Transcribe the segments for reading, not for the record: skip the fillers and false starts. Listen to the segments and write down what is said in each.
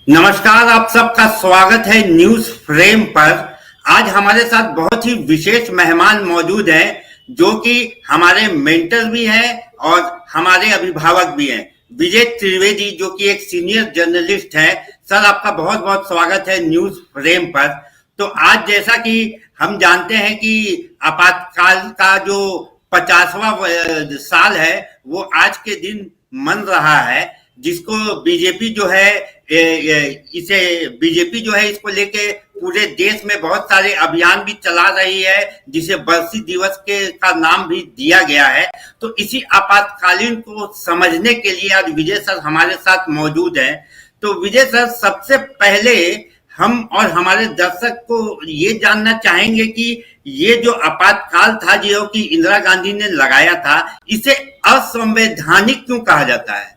नमस्कार, आप सबका स्वागत है न्यूज फ्रेम पर। आज हमारे साथ बहुत ही विशेष मेहमान मौजूद हैं, जो कि हमारे मेंटर भी हैं और हमारे अभिभावक भी हैं। विजय त्रिवेदी, जो कि एक सीनियर जर्नलिस्ट है। सर, आपका बहुत बहुत स्वागत है न्यूज फ्रेम पर। तो आज जैसा कि हम जानते हैं कि आपातकाल का जो 50वां साल है वो आज के दिन मन रहा है, जिसको बीजेपी जो है इसको लेके पूरे देश में बहुत सारे अभियान भी चला रही है, जिसे बरसी दिवस का नाम भी दिया गया है। तो इसी आपातकालीन को समझने के लिए आज विजय सर हमारे साथ मौजूद हैं। तो विजय सर, सबसे पहले हम और हमारे दर्शक को ये जानना चाहेंगे कि ये जो आपातकाल था, जो कि इंदिरा गांधी ने लगाया था, इसे असंवैधानिक क्यों कहा जाता है?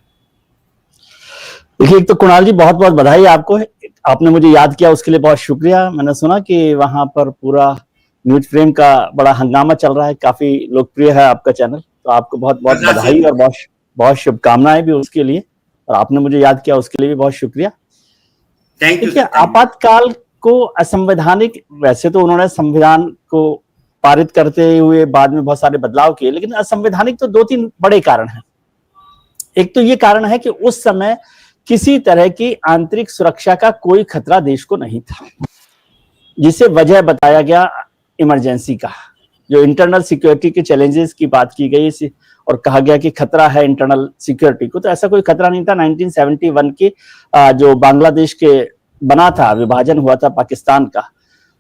देखिए, एक तो कुणाल जी, बहुत बहुत बधाई आपको। आपने मुझे याद किया, उसके लिए बहुत शुक्रिया। मैंने सुना कि वहां पर पूरा न्यूज फ्रेम का बड़ा हंगामा चल रहा है, काफी लोकप्रिय है आपका चैनल, तो आपको बहुत बहुत बधाई और बहुत बहुत शुभकामनाएं भी उसके लिए। और आपने मुझे याद किया, उसके लिए भी बहुत शुक्रिया। Thank you. आपातकाल को असंवैधानिक, वैसे तो उन्होंने संविधान को पारित करते हुए बाद में बहुत सारे बदलाव किए, लेकिन असंवैधानिक तो दो तीन बड़े कारण हैं। एक तो ये कारण है कि उस समय किसी तरह की आंतरिक सुरक्षा का कोई खतरा देश को नहीं था, जिसे वजह बताया गया इमरजेंसी का। जो इंटरनल सिक्योरिटी के चैलेंजेस की बात की गई और कहा गया कि खतरा है इंटरनल सिक्योरिटी को, तो ऐसा कोई खतरा नहीं था। 1971 के जो बांग्लादेश के बना था, विभाजन हुआ था पाकिस्तान का,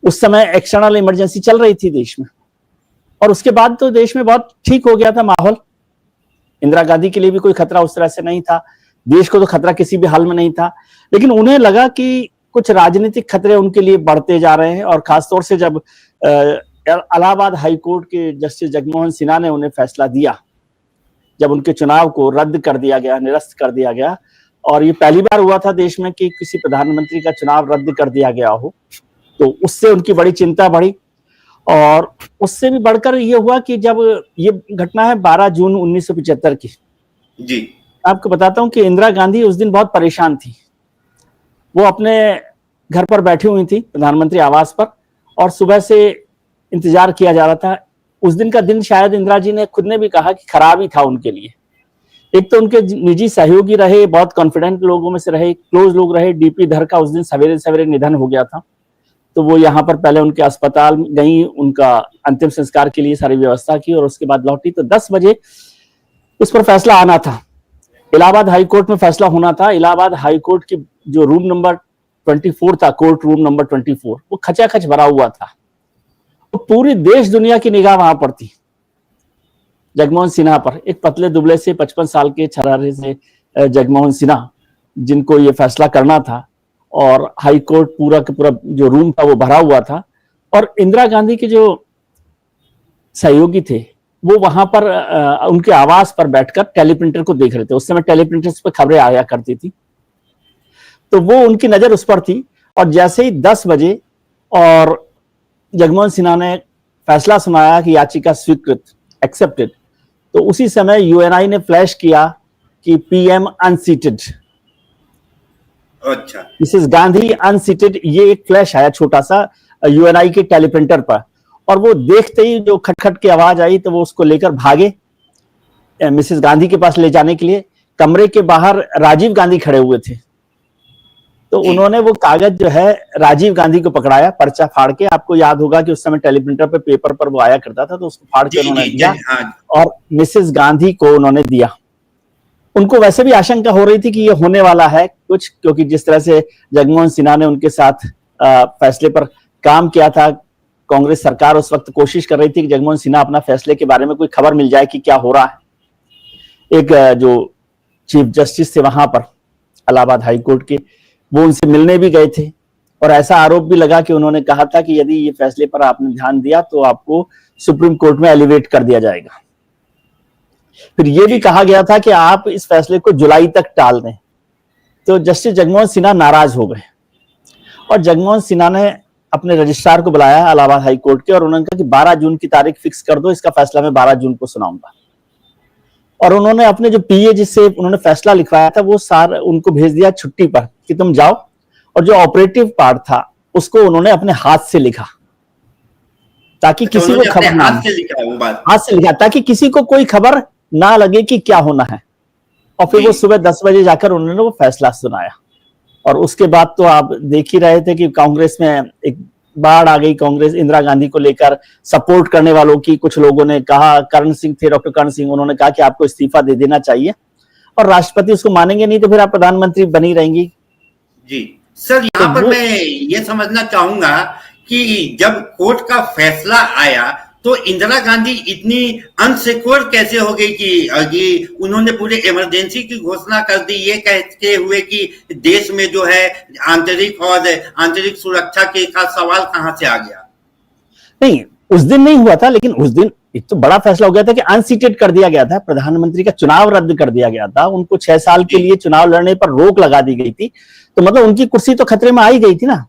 उस समय एक्सटर्नल इमरजेंसी चल रही थी देश में, और उसके बाद तो देश में बहुत ठीक हो गया था माहौल। इंदिरा गांधी के लिए भी कोई खतरा उस तरह से नहीं था, देश को तो खतरा किसी भी हाल में नहीं था। लेकिन उन्हें लगा कि कुछ राजनीतिक खतरे उनके लिए बढ़ते जा रहे हैं, और खासतौर से जब इलाहाबाद हाईकोर्ट के जस्टिस जगमोहन सिन्हा ने उन्हें फैसला दिया, जब उनके चुनाव को रद्द कर दिया गया, निरस्त कर दिया गया, और ये पहली बार हुआ था देश में कि किसी प्रधानमंत्री का चुनाव रद्द कर दिया गया हो, तो उससे उनकी बड़ी चिंता बढ़ी। और उससे भी बढ़कर ये हुआ कि जब ये घटना है 12 जून 1975 की जी, आपको बताता हूं कि इंदिरा गांधी उस दिन बहुत परेशान थी। वो अपने घर पर बैठी हुई थी, प्रधानमंत्री आवास पर, और सुबह से इंतजार किया जा रहा था। उस दिन का दिन शायद इंदिरा जी ने खुद ने भी कहा कि खराब ही था उनके लिए। एक तो उनके निजी सहयोगी रहे, बहुत कॉन्फिडेंट लोगों में से रहे, क्लोज लोग रहे। डीपी धर का उस दिन सवेरे सवेरे निधन हो गया था, तो वो यहाँ पर पहले उनके अस्पताल गई, उनका अंतिम संस्कार के लिए सारी व्यवस्था की, और उसके बाद लौटी। तो 10 बजे उस पर फैसला आना था, इलाहाबाद हाईकोर्ट में फैसला होना था। इलाहाबाद हाईकोर्ट की जो रूम नंबर 24 था, कोर्ट रूम नंबर 24, वो खचाखच भरा हुआ था। तो पूरी देश दुनिया की निगाह वहां पर थी जगमोहन सिन्हा पर, एक पतले दुबले से 55 साल के छरारे से जगमोहन सिन्हा, जिनको ये फैसला करना था। और हाईकोर्ट पूरा का पूरा जो रूम था वो भरा हुआ था, और इंदिरा गांधी के जो सहयोगी थे वो वहां पर उनके आवास पर बैठकर टेलीप्रिंटर को देख रहे थे। उस समय टेलीप्रिंटर्स पर खबरें आया करती थी, तो वो उनकी नजर उस पर थी। और जैसे ही 10 बजे और जगमोहन सिन्हा ने फैसला सुनाया कि याचिका स्वीकृत, एक्सेप्टेड, तो उसी समय यूएनआई ने फ्लैश किया कि पीएम अनसीटेड, अच्छा, मिसेस गांधी अनसीटेड। ये एक फ्लैश आया छोटा सा यूएनआई के टेलीप्रिंटर पर, और वो देखते ही जो खटखट की आवाज आई, तो वो उसको लेकर भागे मिसेस गांधी के पास ले जाने के लिए। कमरे के बाहर राजीव गांधी खड़े हुए थे, तो उन्होंने वो कागज जो है राजीव गांधी को पकड़ाया, पर्चा फाड़ के। आपको याद होगा कि उस समय टेलीप्रिंटर पे पेपर पर वो आया करता था, तो उसको फाड़ के उन्होंने दिया और मिसेस गांधी को उन्होंने दिया। उनको वैसे भी आशंका हो रही थी कि ये होने वाला है कुछ, क्योंकि जिस तरह से जगमोहन सिन्हा ने उनके साथ फैसले पर काम किया था, कांग्रेस सरकार उस वक्त कोशिश कर रही थी कि जगमोहन सिन्हा अपना फैसले के बारे में कोई खबर मिल जाए कि क्या हो रहा है। एक जो चीफ जस्टिस थे वहां पर इलाहाबाद हाईकोर्ट के, वो उनसे मिलने भी गए थे, और ऐसा आरोप भी लगा कि उन्होंने कहा था कि यदि ये फैसले पर आपने ध्यान दिया तो आपको सुप्रीम कोर्ट में एलिवेट कर दिया जाएगा। फिर यह भी कहा गया था कि आप इस फैसले को जुलाई तक टाल दें। तो जस्टिस जगमोहन सिन्हा नाराज हो गए, और जगमोहन सिन्हा ने अपने रजिस्ट्रार को बुलाया इलाहाबाद हाई कोर्ट के, और उन्होंने कहा कि 12 जून की तारीख फिक्स कर दो, इसका फैसला मैं 12 जून को सुनाऊंगा। और उन्होंने अपने जो पीए जिससे उन्होंने फैसला लिखवाया था वो सार उनको भेज दिया छुट्टी पर कि तुम जाओ, और जो ऑपरेटिव पार्ट था उसको उन्होंने अपने हाथ से लिखा, ताकि अच्छा, किसी को उन्होंने अपने खबर ना हाथ से लिखा वो बात। हाथ से लिखा ताकि किसी को कोई खबर ना लगे कि क्या होना है। और फिर जी। वो सुबह 10 बजे जाकर उन्होंने वो फैसला सुनाया। और उसके बाद तो आप देख ही रहे थे कि कांग्रेस में एक बाढ़ आ गई। कांग्रेस इंदिरा गांधी को लेकर सपोर्ट करने वालों की, कुछ लोगों ने कहा, करण सिंह थे, डॉक्टर करण सिंह, उन्होंने कहा कि आपको इस्तीफा दे देना चाहिए और राष्ट्रपति उसको मानेंगे नहीं तो फिर आप प्रधानमंत्री बनी रहेंगी। जी सर, तो यहाँ पर वो मैं ये समझना चाहूंगा कि जब कोर्ट का फैसला आया तो इंदिरा गांधी इतनी अनसिक्योर कैसे हो गई कि उन्होंने पूरे इमरजेंसी की घोषणा कर दी, ये कहते हुए कि देश में जो है आंतरिक सुरक्षा के का सवाल कहां से आ गया? नहीं, उस दिन नहीं हुआ था, लेकिन उस दिन एक तो बड़ा फैसला हो गया था कि अनसीटेड कर दिया गया था, प्रधानमंत्री का चुनाव रद्द कर दिया गया था, उनको 6 साल के लिए चुनाव लड़ने पर रोक लगा दी गई थी। तो मतलब उनकी कुर्सी तो खतरे में आ ही गई थी ना,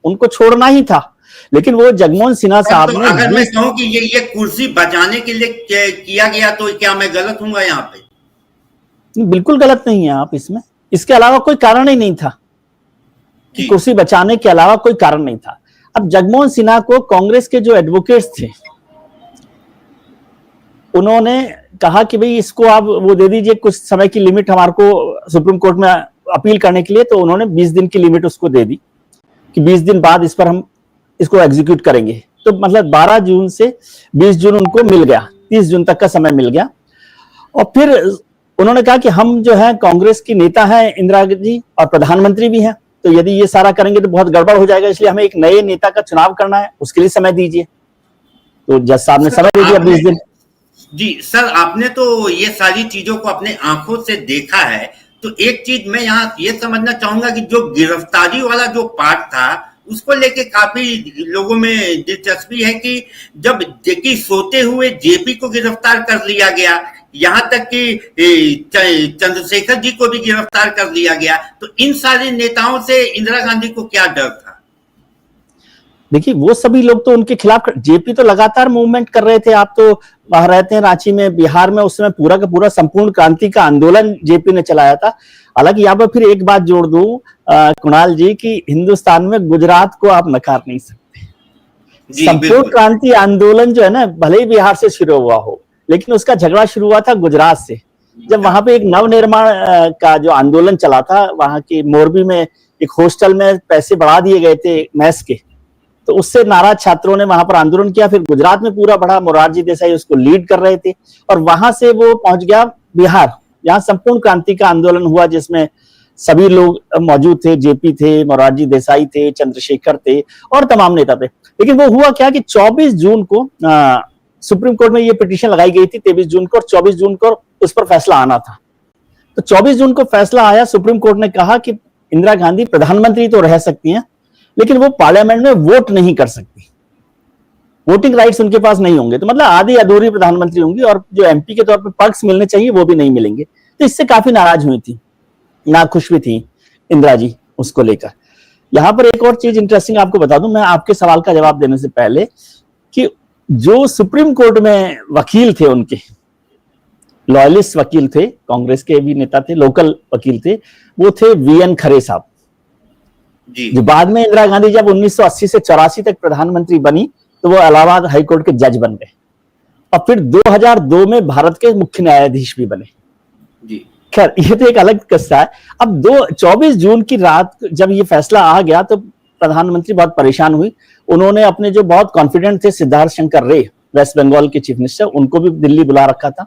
उनको छोड़ना ही था। लेकिन वो जगमोहन सिन्हा साहब तो ने अगर मैं कहूं कि ये कुर्सी बचाने के लिए किया गया तो क्या मैं गलत हूंगा यहाँ पे? बिल्कुल गलत नहीं है आप इसमें, इसके अलावा कोई कारण ही नहीं था, कुर्सी बचाने के अलावा कोई कारण नहीं था। अब जगमोहन सिन्हा को कांग्रेस के जो एडवोकेट्स थे उन्होंने कहा कि भाई इसको आप वो दे दीजिए, कुछ समय की लिमिट हमारे को सुप्रीम कोर्ट में अपील करने के लिए। तो उन्होंने 20 दिन की लिमिट उसको दे दी कि 20 दिन बाद इस पर हम इसको एग्जीक्यूट करेंगे। तो मतलब 12 जून से 20 जून उनको मिल गया, 30 जून तक का समय मिल गया। और फिर उन्होंने कहा कि हम जो है कांग्रेस की नेता हैं इंदिरा जी और प्रधानमंत्री भी हैं, तो यदि ये सारा करेंगे तो बहुत गड़बड़ हो जाएगा, इसलिए हमें एक नए नेता का चुनाव करना है, उसके लिए समय दीजिए। तो जज साहब ने समय दे दिया 20 दिन। जी सर, आपने तो ये सारी चीजों को अपने आंखों से देखा है, तो एक चीज मैं यहाँ ये समझना चाहूंगा कि जो गिरफ्तारी वाला जो पार्ट था उसको लेके काफी लोगों में दिलचस्पी है कि जब देखिए सोते हुए जेपी को गिरफ्तार कर लिया गया, यहाँ तक कि चंद्रशेखर जी को भी गिरफ्तार कर लिया गया, तो इन सारे नेताओं से इंदिरा गांधी को क्या डर था? देखिए वो सभी लोग तो उनके खिलाफ, जेपी तो लगातार मूवमेंट कर रहे थे। आप तो वहां रहते हैं रांची में, बिहार में, उस समय पूरा का पूरा संपूर्ण क्रांति का आंदोलन जेपी ने चलाया था। हालांकि यहाँ पर फिर एक बात जोड़ दूं कुणाल जी की हिंदुस्तान में गुजरात को आप नकार नहीं सकते। संपूर्ण क्रांति आंदोलन जो है ना, भले ही बिहार से शुरू हुआ हो, लेकिन उसका झगड़ा शुरू हुआ था गुजरात से। जब वहां पे एक नवनिर्माण का जो आंदोलन चला था, वहां की मोरबी में एक हॉस्टल में पैसे बढ़ा दिए गए थे मैस के, तो उससे नाराज छात्रों ने वहां पर आंदोलन किया। फिर गुजरात में पूरा बढ़ा, मोरारजी देसाई उसको लीड कर रहे थे, और वहां से वो पहुंच गया बिहार, जहां संपूर्ण क्रांति का आंदोलन हुआ, जिसमें सभी लोग मौजूद थे, जेपी थे, मोरारजी देसाई थे, चंद्रशेखर थे और तमाम नेता थे। लेकिन वो हुआ क्या कि 24 जून को सुप्रीम कोर्ट में ये पिटीशन लगाई गई थी 23 जून को, और 24 जून को उस पर फैसला आना था। तो 24 जून को फैसला आया, सुप्रीम कोर्ट ने कहा कि इंदिरा गांधी प्रधानमंत्री तो रह सकती हैं, लेकिन वो पार्लियामेंट में वोट नहीं कर सकती, वोटिंग राइट्स उनके पास नहीं होंगे। तो मतलब आधी अधूरी प्रधानमंत्री होंगी, और जो एमपी के तौर पर पक्ष मिलने चाहिए वो भी नहीं मिलेंगे। तो इससे काफी नाराज हुई थी, नाखुश भी थी इंदिरा जी उसको लेकर। यहां पर एक और चीज इंटरेस्टिंग आपको बता दूं, मैं आपके सवाल का जवाब देने से पहले, कि जो सुप्रीम कोर्ट में वकील थे, उनके लॉयलिस्ट वकील थे, कांग्रेस के भी नेता थे, लोकल वकील थे, वो थे वीएन खरे साहब, जो बाद में इंदिरा गांधी जब 1980 से 84 तक प्रधानमंत्री बनी तो वो इलाहाबाद हाईकोर्ट के जज बन गए, और फिर 2002 में भारत के मुख्य न्यायाधीश भी बने। खैर ये तो एक अलग किस्सा है। अब 24 जून की रात जब ये फैसला आ गया तो प्रधानमंत्री बहुत परेशान हुई। उन्होंने अपने जो बहुत कॉन्फिडेंट थे सिद्धार्थ शंकर रे, वेस्ट बंगाल के चीफ मिनिस्टर, उनको भी दिल्ली बुला रखा था।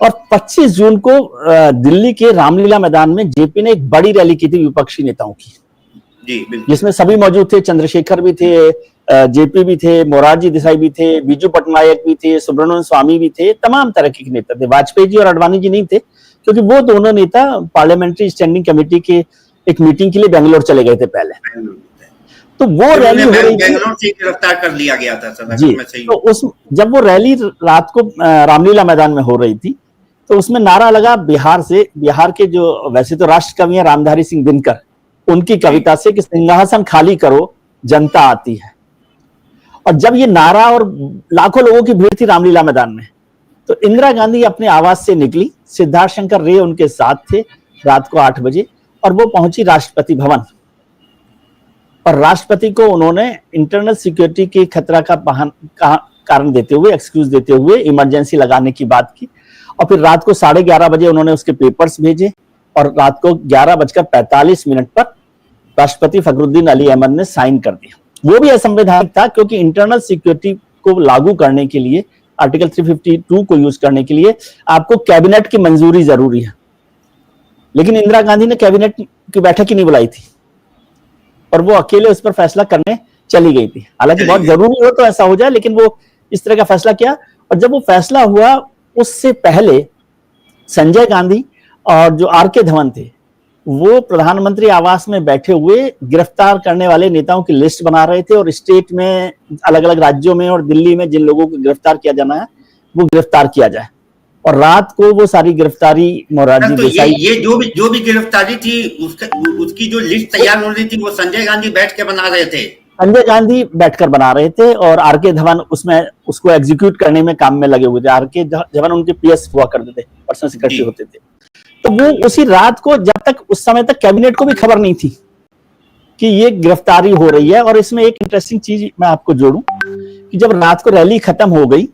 और 25 जून को दिल्ली के रामलीला मैदान में जेपी ने एक बड़ी रैली की थी विपक्षी नेताओं की, जिसमें सभी मौजूद थे, चंद्रशेखर भी थे, जेपी भी थे, मोरारजी देसाई भी थे, बीजू पटनायक भी थे, सुब्रमण्यम स्वामी भी थे, तमाम तरह के नेता थे। वाजपेयी जी और अडवाणी जी नहीं थे, क्योंकि वो दोनों नेता पार्लियामेंट्री स्टैंडिंग कमेटी के एक मीटिंग के लिए बेंगलोर चले गए थे पहले। तो वो रैली हो रही थी, बेंगलोर से गिरफ्तार कर लिया गया था सर, जी। तो उस जब वो रैली रात को रामलीला मैदान में हो रही थी, तो उसमें नारा लगा बिहार से, बिहार के जो वैसे तो राष्ट्र कवि हैं रामधारी सिंह दिनकर, उनकी कविता से कि सिंहासन खाली करो जनता आती है। और जब ये नारा, और लाखों लोगों की भीड़ थी रामलीला मैदान में, तो इंदिरा गांधी अपने आवास से निकली, सिद्धार्थ शंकर रे उनके साथ थे, रात को 8 बजे, और वो पहुंची राष्ट्रपति भवन। और राष्ट्रपति को उन्होंने इंटरनल सिक्योरिटी के खतरा का कारण देते हुए, एक्सक्यूज देते हुए इमरजेंसी लगाने की बात की। और फिर रात को 11:30 बजे उन्होंने उसके पेपर्स भेजे और रात को 11:45 पर राष्ट्रपति फखरुद्दीन अली अहमद ने साइन कर दिया। वो भी असंवैधानिक था क्योंकि इंटरनल सिक्योरिटी को लागू करने के लिए, आर्टिकल 352 को यूज करने के लिए आपको कैबिनेट की मंजूरी जरूरी है। लेकिन इंदिरा गांधी ने कैबिनेट की बैठक ही नहीं बुलाई थी और वो अकेले उस पर फैसला करने चली गई थी। हालांकि बहुत जरूरी हो तो ऐसा हो जाए, लेकिन वो इस तरह का फैसला किया। और जब वो फैसला हुआ उससे पहले संजय गांधी और जो आर.के. धवन थे वो प्रधानमंत्री आवास में बैठे हुए गिरफ्तार करने वाले नेताओं की लिस्ट बना रहे थे और स्टेट में, अलग अलग राज्यों में और दिल्ली में जिन लोगों को गिरफ्तार किया जाना है वो गिरफ्तार किया जाए। और रात को वो सारी गिरफ्तारी मोरारजी देसाई, ये जो भी गिरफ्तारी थी उसकी जो लिस्ट तैयार हो रही थी वो संजय गांधी बैठ के बना रहे थे। संजय गांधी बैठकर बना रहे थे और आर.के. धवन उसमें उसको एग्जीक्यूट करने में काम में लगे हुए थे। आर.के. धवन उनके पीएस हुआ करते थे, पर्सनल सेक्रेटरी होते थे। तो वो उसी रात को, जब तक उस समय तक कैबिनेट को भी खबर नहीं थी कि ये गिरफ्तारी हो रही है। और इसमें एक इंटरेस्टिंग चीज मैं आपको जोड़ूं कि जब रात को रैली खत्म हो गई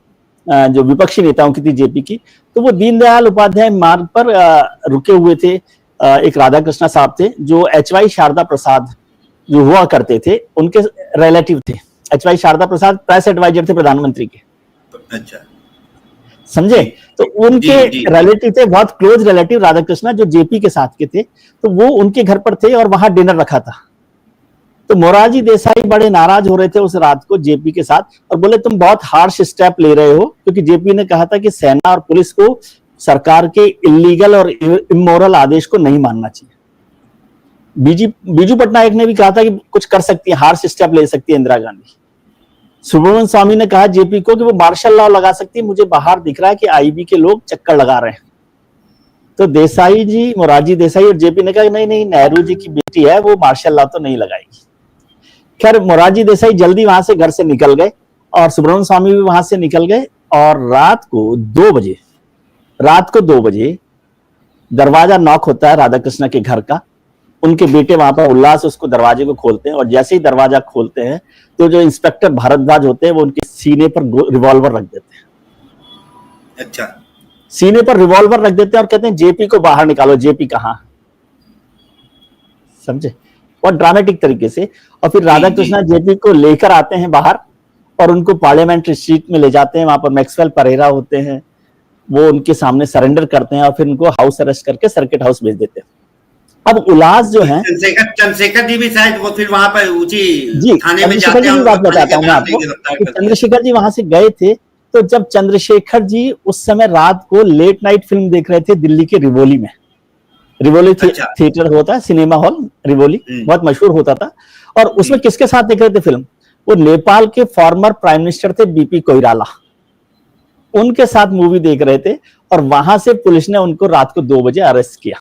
जो विपक्षी नेताओं की थी जेपी की, तो वो दीनदयाल उपाध्याय मार्ग पर रुके हुए थे। एक राधा कृष्णा साहब थे जो एच.वाई. शारदा प्रसाद जो हुआ करते थे उनके रिलेटिव थे। एच.वाई. शारदा प्रसाद प्रेस एडवाइजर थे प्रधानमंत्री के। अच्छा, समझे? तो उनके रिलेटिव थे, बहुत क्लोज रिलेटिव राधा कृष्णा जो जेपी के साथ के थे। तो वो उनके घर पर थे और वहां डिनर रखा था। तो मोरारजी देसाई बड़े नाराज हो रहे थे उस रात को जेपी के साथ और बोले तुम बहुत हार्श स्टेप ले रहे हो, क्योंकि जेपी ने कहा था कि सेना और पुलिस को सरकार के इलीगल और इमोरल आदेश को नहीं मानना चाहिए। बीजू पटनायक ने भी कहा था कि कुछ कर सकती है, हार्श स्टेप ले सकती है इंदिरा गांधी। सुब्रमण्यम स्वामी ने कहा जेपी को कि वो मार्शल लॉ लगा सकती है, मुझे बाहर दिख रहा है कि आईबी के लोग चक्कर लगा रहे हैं। तो देसाई जी, मोरारजी देसाई और जेपी ने कहा नहीं नहीं, नेहरू जी की बेटी है, वो मार्शल लॉ तो नहीं लगाएगी। खैर मोरारजी देसाई जल्दी वहां से घर से निकल गए और सुब्रमण्यम स्वामी भी वहां से निकल गए। और रात को 2 बजे दरवाजा नॉक होता है राधा कृष्णा के घर का। उनके बेटे वहां पर उल्लास उसको दरवाजे को खोलते हैं और जैसे ही दरवाजा खोलते हैं तो जो इंस्पेक्टर भारद्वाज होते हैं वो उनके सीने पर रिवॉल्वर रख देते हैं। अच्छा, सीने पर रिवॉल्वर रख देते हैं और कहते हैं जेपी को बाहर निकालो। जेपी कहां? समझे? और ड्रामेटिक तरीके से। और फिर राधा कृष्णा जेपी को लेकर आते हैं बाहर और उनको पार्लियामेंट्री स्ट्रीट में ले जाते हैं। वहां पर मैक्सवेल परेरा होते हैं, वो उनके सामने सरेंडर करते हैं और फिर उनको हाउस अरेस्ट करके सर्किट हाउस भेज देते हैं। अब उल्लास जो है, चंद्रशेखर जी भी शायद वो फिर वहां पर ऊंची थाने में जाते हैं। बात बताता हूं मैं आपको। चंद्रशेखर जी वहां से गए थे तो जब चंद्रशेखर जी उस समय रात को लेट नाइट फिल्म देख रहे थे दिल्ली के रिवोली में। रिवोली थिएटर होता है, सिनेमा हॉल रिवोली, बहुत मशहूर होता था। और उसमें किसके साथ देख रहे थे फिल्म? वो नेपाल के फॉर्मर प्राइम मिनिस्टर थे बीपी कोइराला, उनके साथ मूवी देख रहे थे। और वहां से पुलिस ने उनको रात को 2 बजे अरेस्ट किया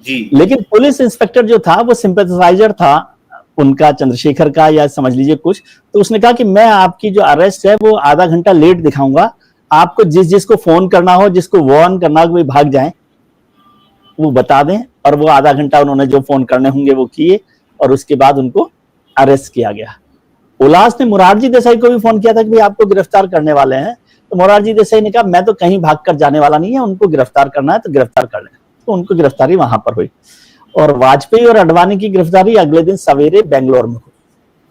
जी। लेकिन पुलिस इंस्पेक्टर जो था वो सिंपैथाइजर था उनका, चंद्रशेखर का, या समझ लीजिए कुछ। तो उसने कहा कि मैं आपकी जो अरेस्ट है वो आधा घंटा लेट दिखाऊंगा, आपको जिसको फोन करना हो, जिसको वार्न करना हो, वो भाग जाए, वो बता दें। और वो आधा घंटा उन्होंने जो फोन करने होंगे वो किए और उसके बाद उनको अरेस्ट किया गया। उल्लास ने मोरारजी देसाई को भी फोन किया था कि भाई आपको गिरफ्तार करने वाले हैं। तो मोरारजी देसाई ने कहा मैं तो कहीं भाग कर जाने वाला नहीं है, उनको गिरफ्तार करना है तो गिरफ्तार कर लें। तो उनको गिरफ्तारी वहां पर हुई। और वाजपेयी और अडवाणी की गिरफ्तारी अगले दिन सवेरे बेंगलोर में हुई।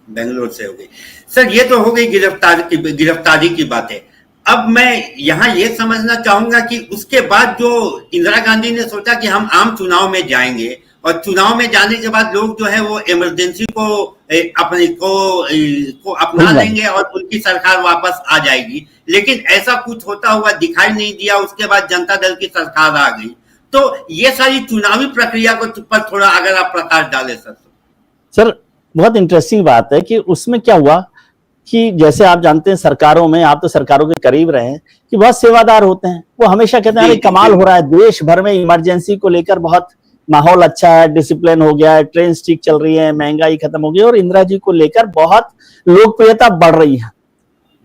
बेंगलोर से हो गई। सर ये तो हो गई गिरफ्तारी की बातें। अब मैं यहाँ ये समझना चाहूंगा कि उसके बाद जो इंदिरा गांधी ने सोचा कि हम आम चुनाव में जाएंगे और चुनाव में जाने के बाद लोग जो है वो इमरजेंसी को अपना लेंगे और उनकी सरकार वापस आ जाएगी, लेकिन ऐसा कुछ होता हुआ दिखाई नहीं दिया। उसके बाद जनता दल की सरकार आ गई। तो ये सारी चुनावी प्रक्रिया को पर थोड़ा अगर आप प्रकाश डालें सर। बहुत इंटरेस्टिंग बात है कि उसमें क्या हुआ कि जैसे आप जानते हैं सरकारों में, आप तो सरकारों के करीब रहे हैं, कि बहुत सेवादार होते हैं। वो हमेशा कहते हैं कमाल हो रहा है, देश भर में इमरजेंसी को लेकर बहुत माहौल अच्छा है, डिसिप्लिन हो गया है, ट्रेन ठीक चल रही है, महंगाई खत्म हो गई और इंदिरा जी को लेकर बहुत लोकप्रियता बढ़ रही है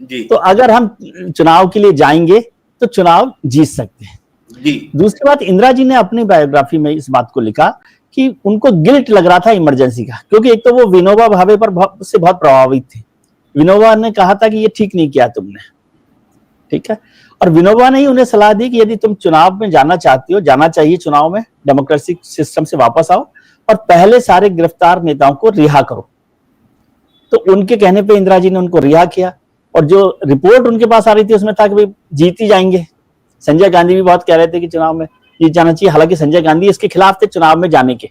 जी। तो अगर हम चुनाव के लिए जाएंगे तो चुनाव जीत सकते हैं जी। दूसरी बात, इंदिरा जी ने अपनी बायोग्राफी में इस बात को लिखा कि उनको गिल्ट लग रहा था इमरजेंसी का, क्योंकि एक तो वो विनोबा भावे से बहुत प्रभावित थे। विनोबा ने कहा था कि ये ठीक नहीं किया तुमने, ठीक है। और विनोबा ने ही उन्हें सलाह दी कि यदि तुम चुनाव में जाना चाहती हो, जाना चाहिए चुनाव में, डेमोक्रेटिक सिस्टम से वापस आओ और पहले सारे गिरफ्तार नेताओं को रिहा करो। तो उनके कहने पे इंदिरा जी ने उनको रिहा किया, और जो रिपोर्ट उनके पास आ रही थी उसमें था कि भाई जीत ही जाएंगे। संजय गांधी भी बहुत कह रहे थे कि चुनाव में जीत जाना चाहिए, हालांकि संजय गांधी इसके खिलाफ थे चुनाव में जाने के।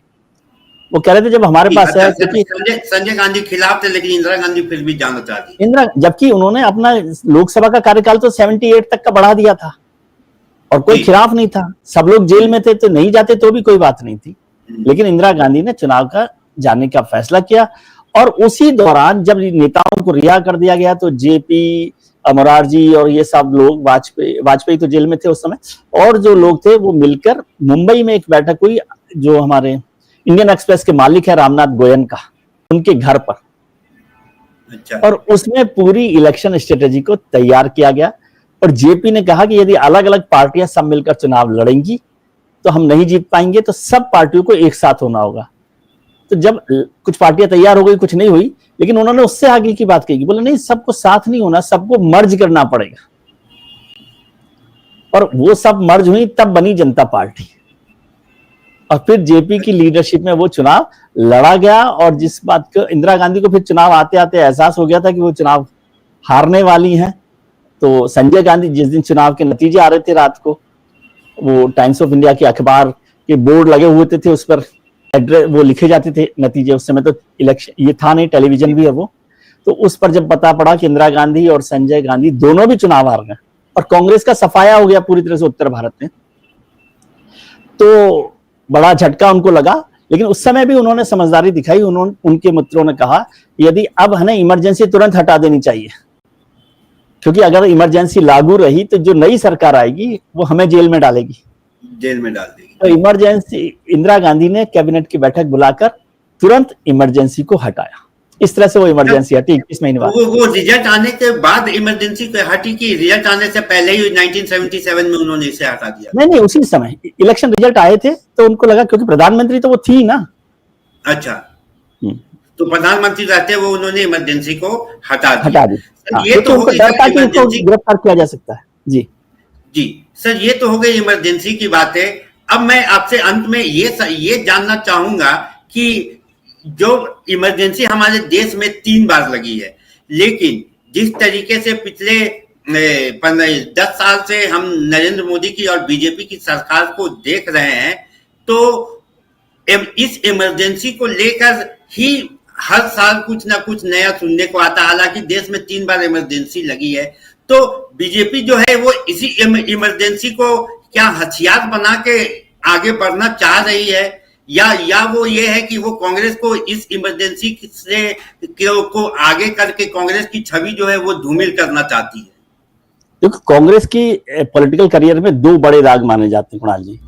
वो कह रहे थे जब हमारे पास है, क्योंकि संजय गांधी खिलाफ थे, लेकिन इंदिरा गांधी फिर भी जाना चाहती। इंदिरा, जबकि उन्होंने अपना लोकसभा का कार्यकाल तो 78 तक का बढ़ा दिया था और कोई खिलाफ नहीं था, सब लोग जेल में थे, तो नहीं जाते तो भी कोई बात नहीं थी। लेकिन इंदिरा गांधी ने चुनाव का जाने का फैसला किया, और उसी दौरान जब नेताओं को रिहा कर दिया गया तो जेपी, मोरारजी और ये सब लोग, वाजपेयी तो जेल में थे उस समय, और जो लोग थे वो मिलकर मुंबई में एक बैठक हुई, जो हमारे इंडियन एक्सप्रेस के मालिक है रामनाथ गोयन का, उनके घर पर। अच्छा। और उसमें पूरी इलेक्शन स्ट्रेटेजी को तैयार किया गया, और जेपी ने कहा कि यदि अलग अलग पार्टियां सब मिलकर चुनाव लड़ेंगी तो हम नहीं जीत पाएंगे, तो सब पार्टियों को एक साथ होना होगा। तो जब कुछ पार्टियां तैयार हो गई, कुछ नहीं हुई, लेकिन उन्होंने उससे आगे की बात कही, बोले नहीं, सबको साथ नहीं होना, सबको मर्ज करना पड़ेगा। और वो सब मर्ज हुई, तब बनी जनता पार्टी, और फिर जेपी की लीडरशिप में वो चुनाव लड़ा गया। और जिस बात को इंदिरा गांधी को फिर चुनाव आते आते एहसास हो गया था कि वो चुनाव हारने वाली हैं, तो संजय गांधी जिस दिन चुनाव के नतीजे आ रहे थे रात को, वो टाइम्स ऑफ इंडिया के अखबार के बोर्ड लगे हुए थे, उस पर एड्रेस वो लिखे जाते थे नतीजे। उस समय तो इलेक्शन ये था नहीं, टेलीविजन भी है वो, तो उस पर जब पता पड़ा कि इंदिरा गांधी और संजय गांधी दोनों भी चुनाव हार गए और कांग्रेस का सफाया हो गया पूरी तरह से उत्तर भारत में, तो बड़ा झटका उनको लगा। लेकिन उस समय भी उन्होंने समझदारी दिखाई। उनके मित्रों ने कहा यदि अब है ना इमरजेंसी तुरंत हटा देनी चाहिए, क्योंकि अगर इमरजेंसी लागू रही तो जो नई सरकार आएगी वो हमें जेल में डालेगी, जेल में डाल देगी। तो इमरजेंसी, इंदिरा गांधी ने कैबिनेट की बैठक बुलाकर तुरंत इमरजेंसी को हटाया। इस तरह से वो इमरजेंसी हटी 21 महीने बाद। वो रिजल्ट आने के बाद इमरजेंसी हटी कि रिजल्ट आने से पहले ही 1977 में उन्होंने इसे हटा दिया? नहीं, उसी समय इलेक्शन रिजल्ट आए थे तो उनको लगा, क्योंकि प्रधानमंत्री तो वो थी ना। अच्छा, तो प्रधानमंत्री रहते वो उन्होंने इमरजेंसी को हटा दी। ये तो उनको डर था कि उनको गिरफ्तार किया जा सकता है। जी सर, ये तो हो गई इमरजेंसी की बातें। अब मैं आपसे अंत में ये जानना चाहूंगा कि जो इमरजेंसी हमारे देश में 3 बार लगी है, लेकिन जिस तरीके से पिछले 10 साल से हम नरेंद्र मोदी की और बीजेपी की सरकार को देख रहे हैं, तो इस इमरजेंसी को लेकर ही हर साल कुछ ना कुछ नया सुनने को आता। हालांकि देश में 3 बार इमरजेंसी लगी है, तो बीजेपी जो है वो इसी इमरजेंसी को क्या हथियार बना के आगे बढ़ना चाह रही है, या वो ये है कि वो कांग्रेस को इस इमरजेंसी से को आगे करके कांग्रेस की छवि जो है वो धूमिल करना चाहती है? देखो, कांग्रेस की पॉलिटिकल करियर में 2 बड़े दाग माने जाते हैं कुणाल जी।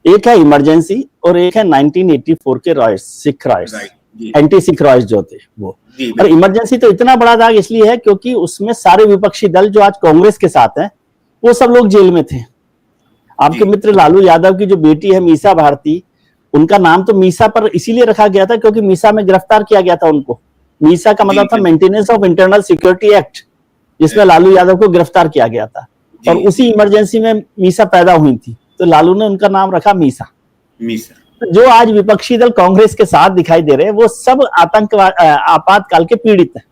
एक है इमरजेंसी और एक है 1984 के riots, Sikh riots, anti Sikh riots जो थे वो। और इमरजेंसी तो इतना बड़ा दाग इसलिए है क्योंकि उसमें सारे विपक्षी दल जो आज कांग्रेस के साथ हैं वो सब लोग जेल में थे। आपके मित्र लालू यादव की जो बेटी है मीसा भारती, उनका नाम तो मीसा पर इसीलिए रखा गया था क्योंकि मीसा में गिरफ्तार किया गया था उनको। मीसा का मतलब था maintenance of internal security act, जिसमें लालू यादव को गिरफ्तार किया गया था, और उसी इमरजेंसी में मीसा पैदा हुई थी, तो लालू ने उनका नाम रखा मीसा। जो आज विपक्षी दल कांग्रेस के साथ दिखाई दे रहे हैं वो सब आतंकवाद, आपातकाल के पीड़ित हैं,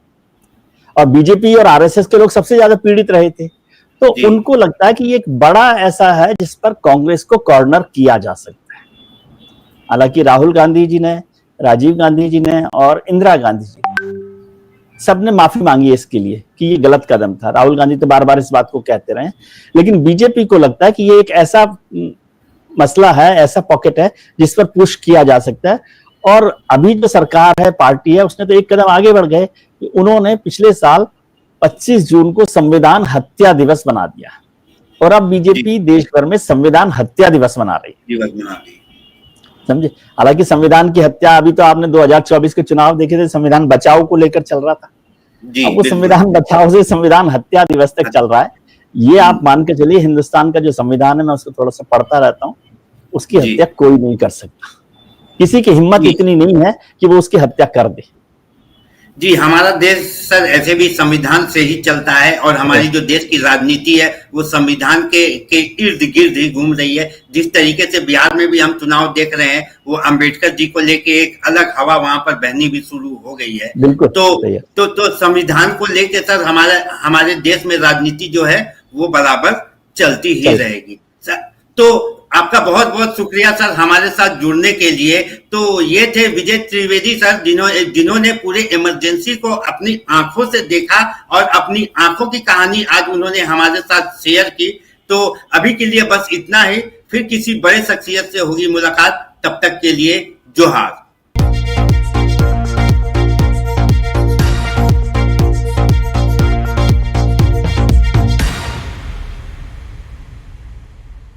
और बीजेपी और आरएसएस के लोग सबसे ज्यादा पीड़ित रहे थे। तो उनको लगता है कि ये एक बड़ा ऐसा है जिस पर कांग्रेस को कॉर्नर किया जा सकता है। हालांकि राहुल गांधी जी ने, राजीव गांधी जी ने और इंदिरा गांधी जी सबने माफी मांगी है इसके लिए कि ये गलत कदम था। राहुल गांधी तो बार बार इस बात को कहते रहे, लेकिन बीजेपी को लगता है कि ये एक ऐसा मसला है, ऐसा पॉकेट है जिस पर पुश किया जा सकता है। और अभी जो सरकार है, पार्टी है, उसने तो एक कदम आगे बढ़ गए। उन्होंने पिछले साल 25 जून को संविधान हत्या दिवस बना दिया, और अब बीजेपी देश भर में संविधान हत्या दिवस मना रही है, समझे। हालांकि संविधान की हत्या अभी तो आपने 2024 के चुनाव देखे थे, संविधान बचाओ को लेकर चल रहा था, अब वो संविधान बचाओ से संविधान हत्या दिवस तक चल रहा है। ये आप मान के चलिए, हिंदुस्तान का जो संविधान है, मैं उसको थोड़ा सा पढ़ता रहता हूँ, उसकी हत्या कोई नहीं कर सकता। किसी की हिम्मत जी। इतनी नहीं है कि वो उसकी हत्या कर दे। जी, हमारा देश सर ऐसे भी संविधान से ही चलता है और हमारी जो देश की राजनीति है वो संविधान के इर्द गिर्द ही घूम रही है। जिस तरीके से बिहार में भी हम चुनाव देख रहे हैं वो अंबेडकर जी को लेके एक अलग हवा वहां पर बहनी भी शुरू हो गई है। बिल्कुल तो सही है। तो संविधान को लेके सर हमारे देश में राजनीति जो है वो बराबर चलती ही रहेगी सर। तो आपका बहुत बहुत शुक्रिया सर हमारे साथ जुड़ने के लिए। तो ये थे विजय त्रिवेदी सर जिन्होंने पूरे इमरजेंसी को अपनी आंखों से देखा और अपनी आंखों की कहानी आज उन्होंने हमारे साथ शेयर की। तो अभी के लिए बस इतना ही, फिर किसी बड़े शख्सियत से होगी मुलाकात, तब तक के लिए जोहार।